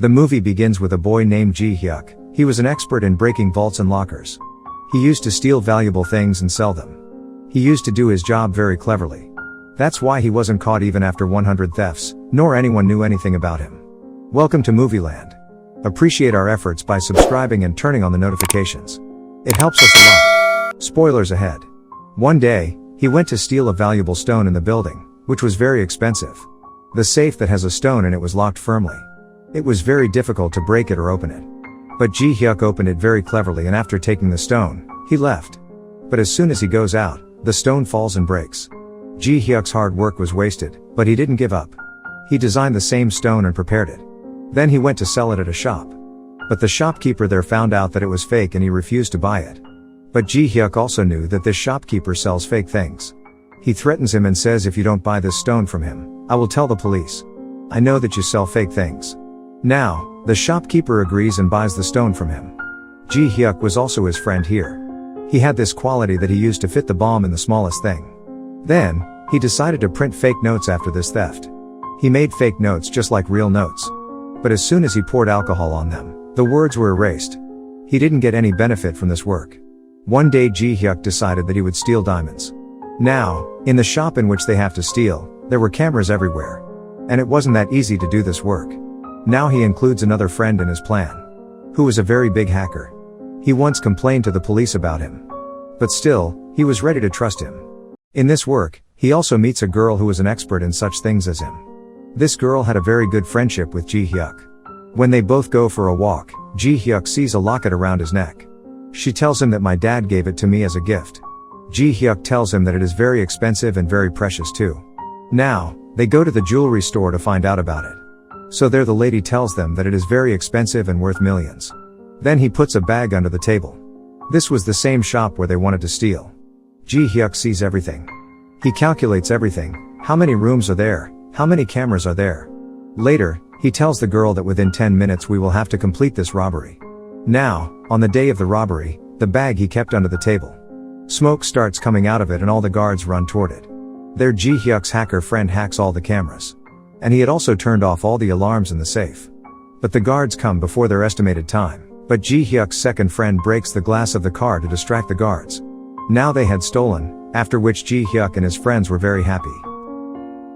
The movie begins with a boy named Ji Hyuk. He was an expert in breaking vaults and lockers. He used to steal valuable things and sell them. He used to do his job very cleverly. That's why he wasn't caught even after 100 thefts, nor anyone knew anything about him. Welcome to Movieland. Appreciate our efforts by subscribing and turning on the notifications. It helps us a lot. Spoilers ahead. One day, he went to steal a valuable stone in the building, which was very expensive. The safe that has a stone in it was locked firmly. It was very difficult to break it or open it. But Ji Hyuk opened it very cleverly, and after taking the stone, he left. But as soon as he goes out, the stone falls and breaks. Ji Hyuk's hard work was wasted, but he didn't give up. He designed the same stone and prepared it. Then he went to sell it at a shop. But the shopkeeper there found out that it was fake and he refused to buy it. But Ji Hyuk also knew that this shopkeeper sells fake things. He threatens him and says, if you don't buy this stone from him, I will tell the police. I know that you sell fake things. Now, the shopkeeper agrees and buys the stone from him. Ji Hyuk was also his friend here. He had this quality that he used to fit the bomb in the smallest thing. Then, he decided to print fake notes after this theft. He made fake notes just like real notes. But as soon as he poured alcohol on them, the words were erased. He didn't get any benefit from this work. One day Ji Hyuk decided that he would steal diamonds. Now, in the shop in which they have to steal, there were cameras everywhere. And it wasn't that easy to do this work. Now he includes another friend in his plan, who was a very big hacker. He once complained to the police about him. But still, he was ready to trust him. In this work, he also meets a girl who was an expert in such things as him. This girl had a very good friendship with Ji Hyuk. When they both go for a walk, Ji Hyuk sees a locket around his neck. She tells him that my dad gave it to me as a gift. Ji Hyuk tells him that it is very expensive and very precious too. Now, they go to the jewelry store to find out about it. So there the lady tells them that it is very expensive and worth millions. Then he puts a bag under the table. This was the same shop where they wanted to steal. Ji Hyuk sees everything. He calculates everything. How many rooms are there? How many cameras are there? Later, he tells the girl that within 10 minutes we will have to complete this robbery. Now, on the day of the robbery, the bag he kept under the table. Smoke starts coming out of it and all the guards run toward it. There Ji Hyuk's hacker friend hacks all the cameras. And he had also turned off all the alarms in the safe. But the guards come before their estimated time. But Ji Hyuk's second friend breaks the glass of the car to distract the guards. Now they had stolen, after which Ji Hyuk and his friends were very happy.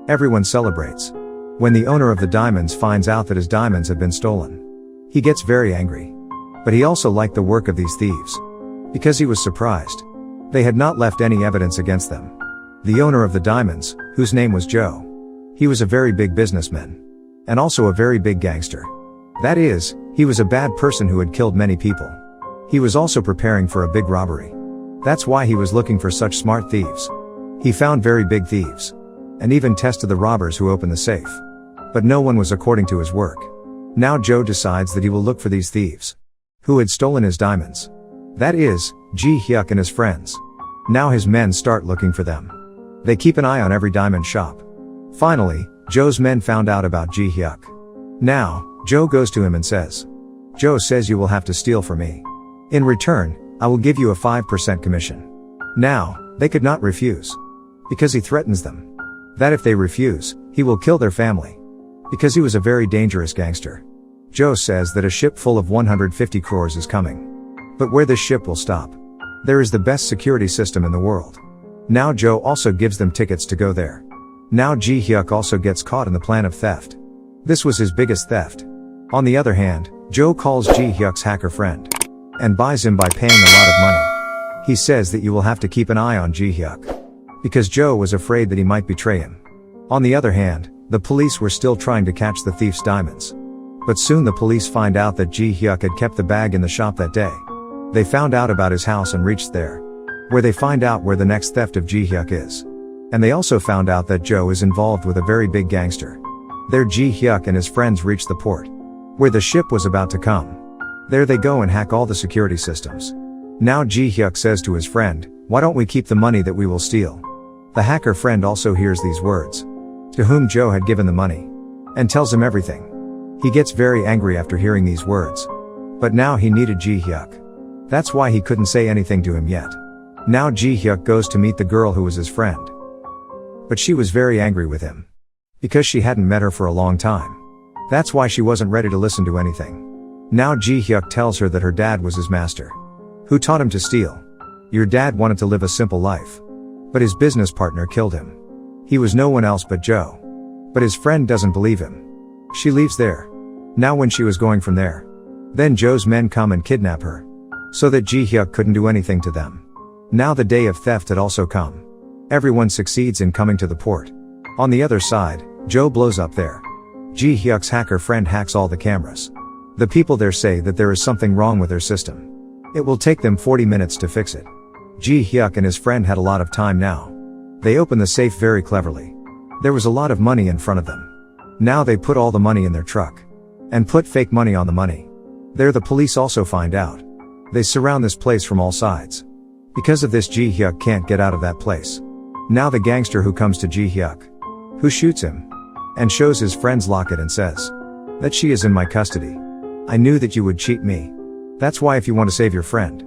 Everyone celebrates. When the owner of the diamonds finds out that his diamonds have been stolen, he gets very angry. But he also liked the work of these thieves. Because he was surprised. They had not left any evidence against them. The owner of the diamonds, whose name was Joe. He was a very big businessman. And also a very big gangster. That is, he was a bad person who had killed many people. He was also preparing for a big robbery. That's why he was looking for such smart thieves. He found very big thieves. And even tested the robbers who opened the safe. But no one was according to his work. Now Joe decides that he will look for these thieves. Who had stolen his diamonds. That is, Ji Hyuk and his friends. Now his men start looking for them. They keep an eye on every diamond shop. Finally, Joe's men found out about Ji Hyuk. Now, Joe goes to him and says, Joe says you will have to steal for me. In return, I will give you a 5% commission. Now, they could not refuse. Because he threatens them. That if they refuse, he will kill their family. Because he was a very dangerous gangster. Joe says that a ship full of 150 crores is coming. But where this ship will stop, there is the best security system in the world. Now Joe also gives them tickets to go there. Now Ji Hyuk also gets caught in the plan of theft. This was his biggest theft. On the other hand, Joe calls Ji Hyuk's hacker friend. And buys him by paying a lot of money. He says that you will have to keep an eye on Ji Hyuk. Because Joe was afraid that he might betray him. On the other hand, the police were still trying to catch the thief's diamonds. But soon the police find out that Ji Hyuk had kept the bag in the shop that day. They found out about his house and reached there. Where they find out where the next theft of Ji Hyuk is. And they also found out that Joe is involved with a very big gangster. There Ji Hyuk and his friends reach the port. Where the ship was about to come. There they go and hack all the security systems. Now Ji Hyuk says to his friend, why don't we keep the money that we will steal? The hacker friend also hears these words. To whom Joe had given the money. And tells him everything. He gets very angry after hearing these words. But now he needed Ji Hyuk. That's why he couldn't say anything to him yet. Now Ji Hyuk goes to meet the girl who was his friend. But she was very angry with him. Because she hadn't met her for a long time. That's why she wasn't ready to listen to anything. Now Ji-hyuk tells her that her dad was his master, who taught him to steal. Your dad wanted to live a simple life, but his business partner killed him. He was no one else but Joe. But his friend doesn't believe him. She leaves there. Now when she was going from there, then Joe's men come and kidnap her, so that Ji-hyuk couldn't do anything to them. Now the day of theft had also come. Everyone succeeds in coming to the port. On the other side, Joe blows up there. Ji-hyuk's hacker friend hacks all the cameras. The people there say that there is something wrong with their system. It will take them 40 minutes to fix it. Ji-hyuk and his friend had a lot of time now. They open the safe very cleverly. There was a lot of money in front of them. Now they put all the money in their truck, and put fake money on the money. There the police also find out. They surround this place from all sides. Because of this, Ji-hyuk can't get out of that place. Now the gangster who comes to Ji-hyuk, who shoots him, and shows his friend's locket and says, that she is in my custody. I knew that you would cheat me. That's why if you want to save your friend,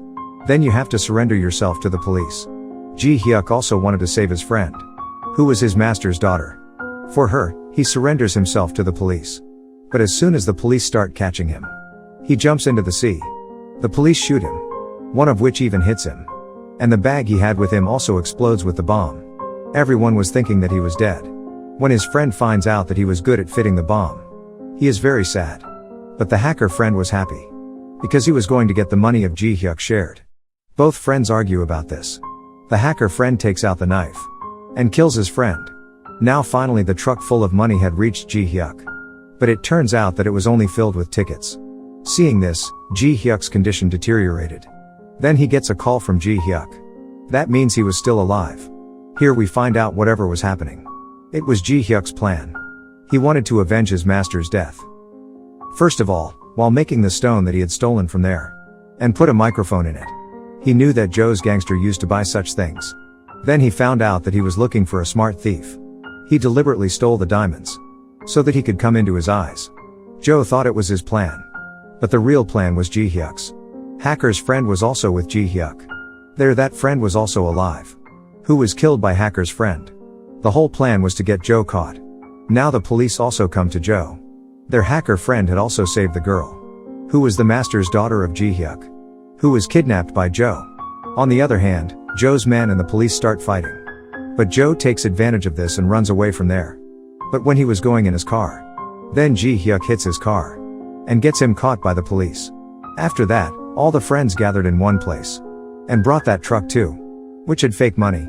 then you have to surrender yourself to the police. Ji-hyuk also wanted to save his friend, who was his master's daughter. For her, he surrenders himself to the police. But as soon as the police start catching him, he jumps into the sea. The police shoot him, one of which even hits him. And the bag he had with him also explodes with the bomb. Everyone was thinking that he was dead. When his friend finds out that he was good at fitting the bomb, he is very sad. But the hacker friend was happy, because he was going to get the money of Ji-hyuk shared. Both friends argue about this. The hacker friend takes out the knife, and kills his friend. Now finally the truck full of money had reached Ji-hyuk. But it turns out that it was only filled with tickets. Seeing this, Ji-hyuk's condition deteriorated. Then he gets a call from Ji-hyuk. That means he was still alive. Here we find out whatever was happening. It was Ji-hyuk's plan. He wanted to avenge his master's death. First of all, while making the stone that he had stolen from there, and put a microphone in it. He knew that Joe's gangster used to buy such things. Then he found out that he was looking for a smart thief. He deliberately stole the diamonds, so that he could come into his eyes. Joe thought it was his plan. But the real plan was Ji-hyuk's. Hacker's friend was also with Ji-hyuk. There that friend was also alive, who was killed by Hacker's friend. The whole plan was to get Joe caught. Now the police also come to Joe. Their hacker friend had also saved the girl, who was the master's daughter of Ji-hyuk, who was kidnapped by Joe. On the other hand, Joe's men and the police start fighting. But Joe takes advantage of this and runs away from there. But when he was going in his car, then Ji-hyuk hits his car, and gets him caught by the police. After that, all the friends gathered in one place, and brought that truck too, which had fake money.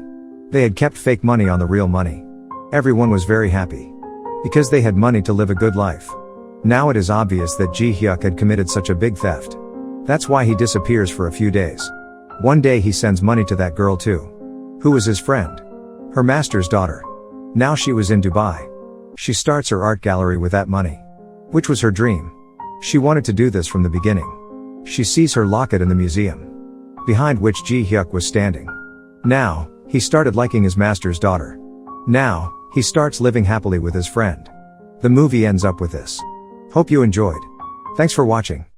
They had kept fake money on the real money. Everyone was very happy, because they had money to live a good life. Now it is obvious that Ji-hyuk had committed such a big theft. That's why he disappears for a few days. One day he sends money to that girl too, who was his friend, her master's daughter. Now she was in Dubai. She starts her art gallery with that money, which was her dream. She wanted to do this from the beginning. She sees her locket in the museum, behind which Ji-hyuk was standing. Now, he started liking his master's daughter. Now, he starts living happily with his friend. The movie ends up with this. Hope you enjoyed. Thanks for watching.